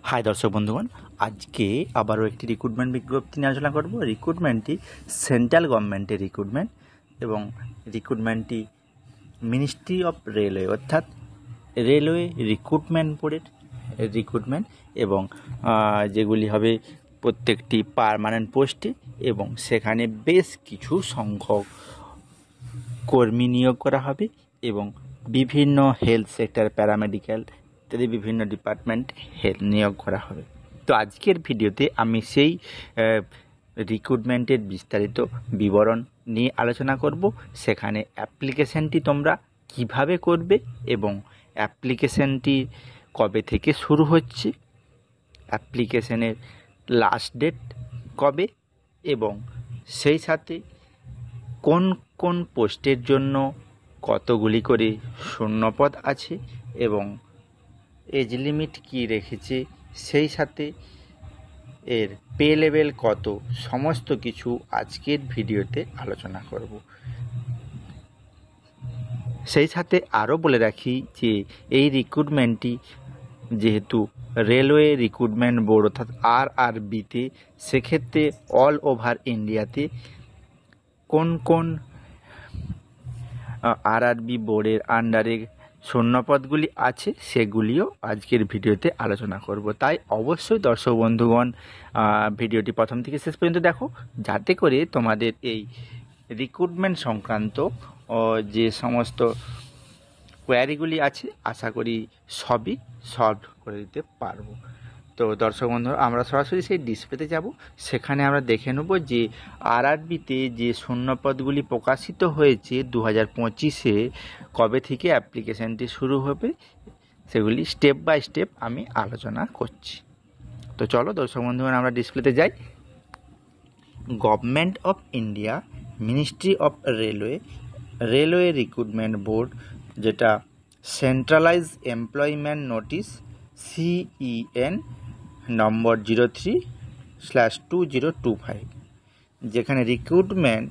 High দর্শক বন্ধুগণ, আজকে আবারও একটি রিক্রুটমেন্ট বিজ্ঞপ্তি নিয়ে আলোচনা করব। রিক্রুটমেন্টটি সেন্ট্রাল গভর্নমেন্টের রিক্রুটমেন্ট এবং রিক্রুটমেন্টটি মিনিস্ট্রি অফ রেলওয়ে অর্থাৎ রেলওয়ে রিক্রুটমেন্ট বোর্ডের রিক্রুটমেন্ট এবং যেগুলি হবে প্রত্যেকটি পার্মানেন্ট পোস্টে এবং সেখানে বেশ কিছু সংখ্যক কর্মী নিয়োগ করা হবে এবং বিভিন্ন হেলথ সেক্টর, প্যারামেডিক্যাল ইত্যাদি বিভিন্ন ডিপার্টমেন্ট নিয়োগ করা হবে। তো আজকের ভিডিওতে আমি সেই রিক্রুটমেন্টের বিস্তারিত বিবরণ নিয়ে আলোচনা করব। সেখানে অ্যাপ্লিকেশনটি তোমরা কিভাবে করবে এবং অ্যাপ্লিকেশনটি কবে থেকে শুরু হচ্ছে, অ্যাপ্লিকেশনের লাস্ট ডেট কবে এবং সেই সাথে কোন কোন পোস্টের জন্য কতগুলি করে শূন্যপদ আছে এবং এজ লিমিট কী রেখেছে, সেই সাথে এর পে লেভেল কত, সমস্ত কিছু আজকের ভিডিওতে আলোচনা করব। সেই সাথে আরও বলে রাখি যে এই রিক্রুটমেন্টটি যেহেতু রেলওয়ে রিক্রুটমেন্ট বোর্ড অর্থাৎ RRBতে, সেক্ষেত্রে অল ওভার ইন্ডিয়াতে কোন কোন RRB বোর্ডের আন্ডারে শূন্যপদগুলি আছে সেগুলিও আজকের ভিডিওতে আলোচনা করব। তাই অবশ্যই দর্শক বন্ধুগণ ভিডিওটি প্রথম থেকে শেষ পর্যন্ত দেখো, যাতে করে তোমাদের এই রিক্রুটমেন্ট সংক্রান্ত যে সমস্ত কোয়ারিগুলি আছে আশা করি সবই সলভ করে দিতে পারবো। তো দর্শক বন্ধু, আমরা সরাসরি সেই ডিসপ্লেতে যাব। সেখানে আমরা দেখে নেব যে RRBতে যে শূন্যপদগুলি প্রকাশিত হয়েছে 2025-এ কবে থেকে অ্যাপ্লিকেশানটি শুরু হবে, সেগুলি স্টেপ বাই স্টেপ আমি আলোচনা করছি। তো চলো দর্শক বন্ধুগণ, আমরা ডিসপ্লেতে যাই। Government of India, ministry of railway, railway recruitment board, যেটা সেন্ট্রালাইজ এমপ্লয়মেন্ট নোটিশ CEN নম্বর 03/2025, যেখানে recruitment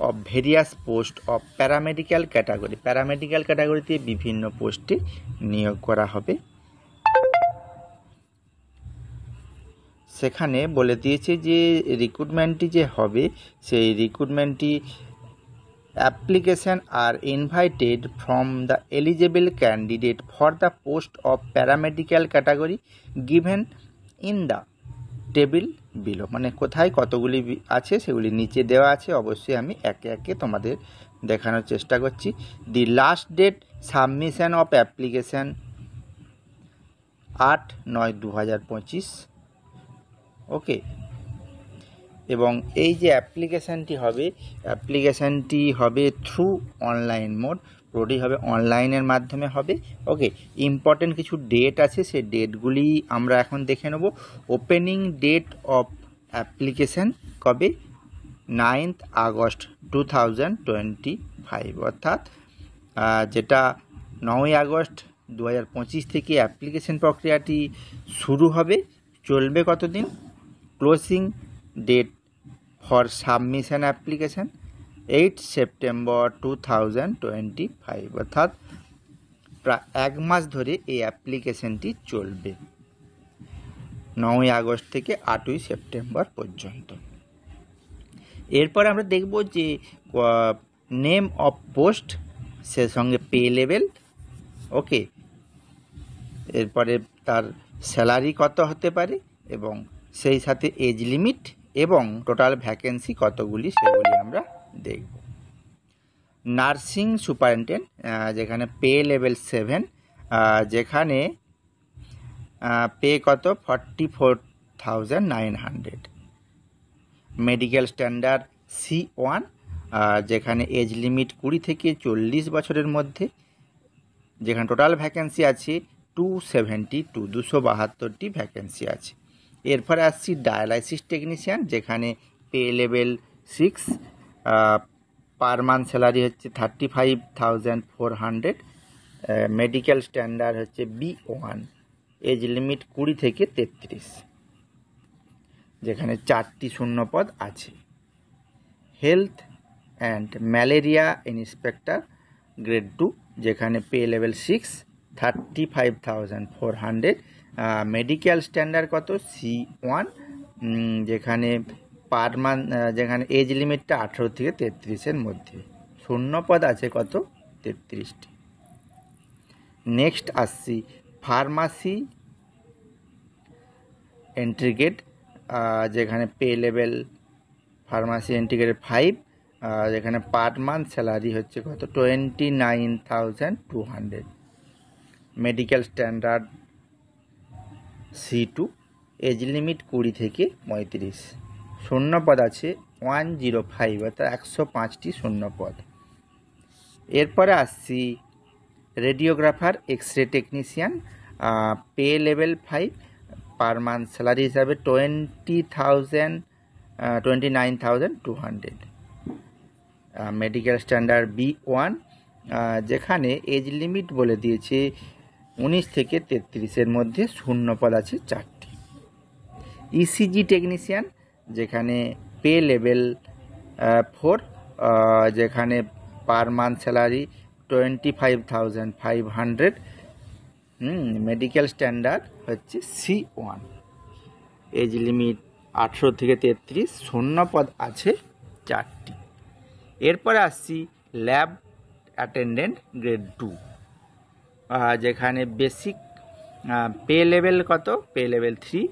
of various post of paramedical ক্যাটাগরিতে বিভিন্ন পোস্টে নিয়োগ করা হবে। সেখানে বলে দিয়েছে যে রিক্রুটমেন্টটি যে হবে, সেই রিক্রুটমেন্টটি application are invited from the eligible candidate for the post of paramedical category given in the table below। মানে কোথায় কতগুলি আছে সেগুলি নিচে দেওয়া আছে, অবশ্যই আমি একে একে তোমাদের দেখানোর চেষ্টা করছি। The last date submission of application 8/9/2025। Okay, এবং এই যে অ্যাপ্লিকেশানটি হবে থ্রু অনলাইন মোড, পুরোটি হবে অনলাইনের মাধ্যমে হবে। ওকে, ইম্পর্টেন্ট কিছু ডেট আছে, সেই ডেটগুলি আমরা এখন দেখে নেব। ওপেনিং ডেট অফ অ্যাপ্লিকেশান কবে? 9th August 2025, অর্থাৎ যেটা 9ই আগস্ট 2025 থেকে অ্যাপ্লিকেশান প্রক্রিয়াটি শুরু হবে, চলবে কতদিন? Closing date for submission application 8 September 2025, অর্থাৎ প্রায় 1 মাস ধরে এই অ্যাপ্লিকেশানটি চলবে, 9ই আগস্ট থেকে 8ই সেপ্টেম্বর পর্যন্ত। এরপরে আমরা দেখব যে নেম অফ পোস্ট, সে সঙ্গে পে লেভেল। ওকে, এরপরে তার স্যালারি কত হতে পারে এবং সেই সাথে এজ লিমিট এবং টোটাল ভ্যাকেন্সি কতগুলি সেগুলি আমরা দেখব। নার্সিং সুপারিনটেন্ডেন্ট, যেখানে পে লেভেল 7, যেখানে পে কত? 44,900। মেডিকেল স্ট্যান্ডার্ড C1, যেখানে এজ লিমিট 20 থেকে 40 বছরের মধ্যে, যেখানে টোটাল ভ্যাকেন্সি আছে 272টি ভ্যাকেন্সি আছে। এরপরে আসছি ডায়ালাইসিস টেকনিশিয়ান, যেখানে pay level 6, per month salary হচ্ছে 35,400, মেডিকেল স্ট্যান্ডার্ড হচ্ছে B1, এজ লিমিট 20 থেকে 33, যেখানে 4টি শূন্যপদ আছে। Health and malaria inspector grade 2, যেখানে পে লেভেল 6, 35,400। মেডিকেল স্ট্যান্ডার্ড কত? C1, যেখানে পার মান্থ, যেখানে এজ লিমিটটা 18 থেকে 33-এর মধ্যে। শূন্য পদ আছে কত? 33টি। নেক্সট আসছি ফার্মাসি এন্ট্রি গ্রেড, যেখানে pay level pharmacy entry grade 5, যেখানে পার মান্থ স্যালারি হচ্ছে কত? 29,200। Medical standard C2, age limit 20 থেকে 35। শূন্য পদ আছে 105, অর্থাৎ 105টি শূন্য পদ। এরপরে আসছি radiographer X ray technician, pay level 5, per month salary হিসাবে 29,200। মেডিকেল স্ট্যান্ডার্ড B1, যেখানে এজ লিমিট বলে দিয়েছে 19 থেকে 33-এর মধ্যে। শূন্য পদ আছে 4টি। ইসিজি টেকনিশিয়ান, যেখানে পে লেভেল 4, যেখানে per month salary 25,500। Medical standard হচ্ছে C1, এজ লিমিট 18 থেকে 33। শূন্য পদ আছে 4টি। এরপরে আসছি ল্যাব অ্যাটেন্ডেন্ট গ্রেড 2, যেখানে বেসিক পে লেভেল কত? পে লেভেল 3,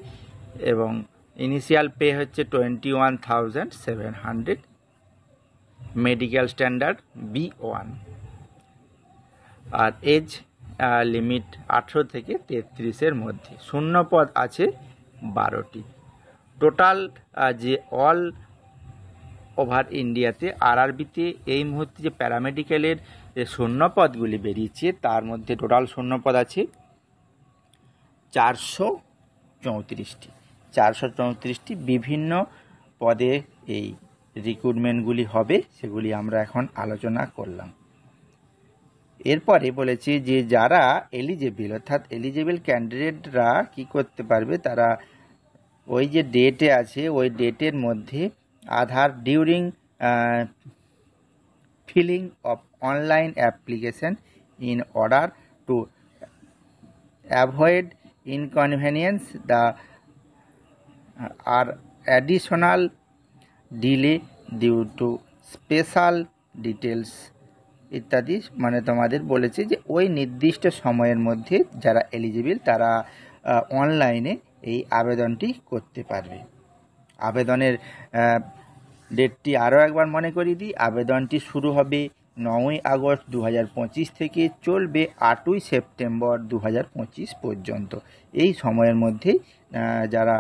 এবং ইনিশিয়াল পে হচ্ছে 21,700। মেডিকেল স্ট্যান্ডার্ড B1, আর এজ লিমিট 18 থেকে 33-এর মধ্যে। শূন্য পদ আছে 12টি। টোটাল যে অল ওভার ইন্ডিয়াতে আরআরবিতে এই মুহূর্তে যে প্যারামেডিক্যালের যে শূন্য পদগুলি বেরিয়েছে, তার মধ্যে টোটাল শূন্য পদ আছে 434টি। 434টি বিভিন্ন পদে এই রিক্রুটমেন্টগুলি হবে, সেগুলি আমরা এখন আলোচনা করলাম। এরপরে বলেছি যে যারা এলিজেবল, অর্থাৎ এলিজেবল ক্যান্ডিডেটরা কি করতে পারবে, তারা ওই যে ডেটে আছে ওই ডেটের মধ্যে Aadhaar during filling of online application in order to avoid inconvenience the আর additional delay due to special details ইত্যাদি। মানে তোমাদের বলেছে যে ওই নির্দিষ্ট সময়ের মধ্যে যারা এলিজিবল তারা অনলাইনে এই আবেদনটি করতে পারবে। আবেদনের ডেটটি আরও একবার মনে করিয়ে দিই। আবেদনটি শুরু হবে 9ই আগস্ট 2025 থেকে, চলবে 8ই সেপ্টেম্বর 2025 পর্যন্ত। এই সময়ের মধ্যে যারা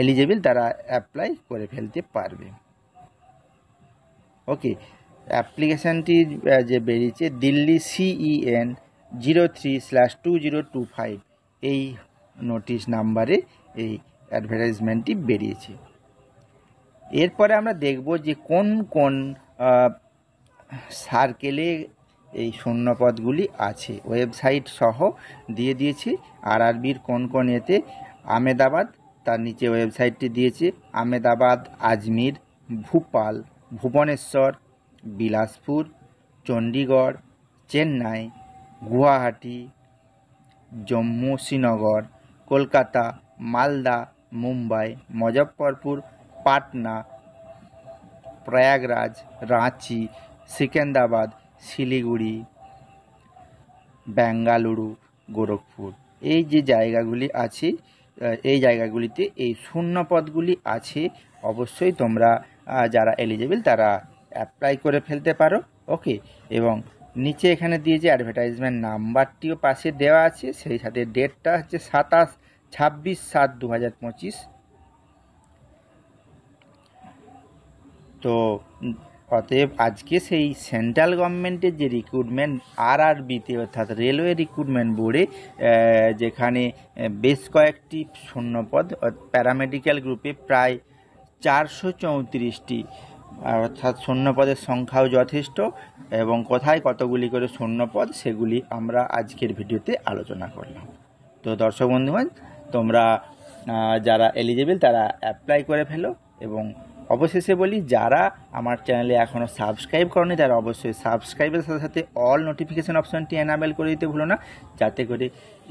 এলিজিবল তারা অ্যাপ্লাই করে ফেলতে পারবে। ওকে, অ্যাপ্লিকেশানটি যে বেরিয়েছে দিল্লি CEN 03/2025 এই নোটিশ নাম্বারে এই অ্যাডভার্টাইজমেন্টটি বেরিয়েছে। এরপরে আমরা দেখব যে কোন কোন সার্কেলে এই শূন্যপদগুলি আছে। ওয়েবসাইট সহ দিয়ে দিয়েছে আরআরবির কোন কোন এতে। আহমেদাবাদ, তার নিচে ওয়েবসাইটটি দিয়েছে। আহমেদাবাদ, আজমির, ভোপাল, ভুবনেশ্বর, বিলাসপুর, চণ্ডীগড়, চেন্নাই, গুয়াহাটি, জম্মু শ্রীনগর, কলকাতা, মালদা, মুম্বাই, মুজফ্ফরপুর, পাটনা, প্রয়াগরাজ, রাঁচি, সিকেন্দ্রাবাদ, শিলিগুড়ি, বেঙ্গালুরু, গোরখপুর। এই যে জায়গাগুলি আছে, এই জায়গাগুলিতে এই শূন্য পদগুলি আছে। অবশ্যই তোমরা যারা এলিজিবল তারা অ্যাপ্লাই করে ফেলতে পারো। ওকে, এবং নিচে এখানে দিয়ে যে অ্যাডভার্টাইজমেন্ট নাম্বারটিও পাশে দেওয়া আছে, সেই সাথে ডেটটা হচ্ছে 26/7/2025। তো অতএব আজকে সেই সেন্ট্রাল গভর্নমেন্টের যে রিক্রুটমেন্ট আরআরবিতে, অর্থাৎ রেলওয়ে রিক্রুটমেন্ট বোর্ডে, যেখানে বেশ কয়েকটি শূন্যপদ প্যারামেডিক্যাল গ্রুপে প্রায় 434টি, অর্থাৎ শূন্যপদের সংখ্যাও যথেষ্ট, এবং কোথায় কতগুলি করে শূন্যপদ সেগুলি আমরা আজকের ভিডিওতে আলোচনা করলাম। তো দর্শক বন্ধুগণ, তোমরা যারা এলিজিবল তারা অ্যাপ্লাই করে ফেলো, এবং অবশেষে বলি, যারা আমার চ্যানেলে এখনও সাবস্ক্রাইব করনি তারা অবশ্যই সাবস্ক্রাইবের সাথে সাথে অল নোটিফিকেশান অপশানটি এনাবেল করে দিতে ভুলো না, যাতে করে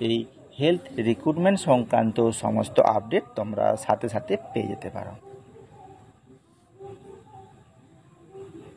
এই হেলথ রিক্রুটমেন্ট সংক্রান্ত সমস্ত আপডেট তোমরা সাথে সাথে পেয়ে যেতে পারো।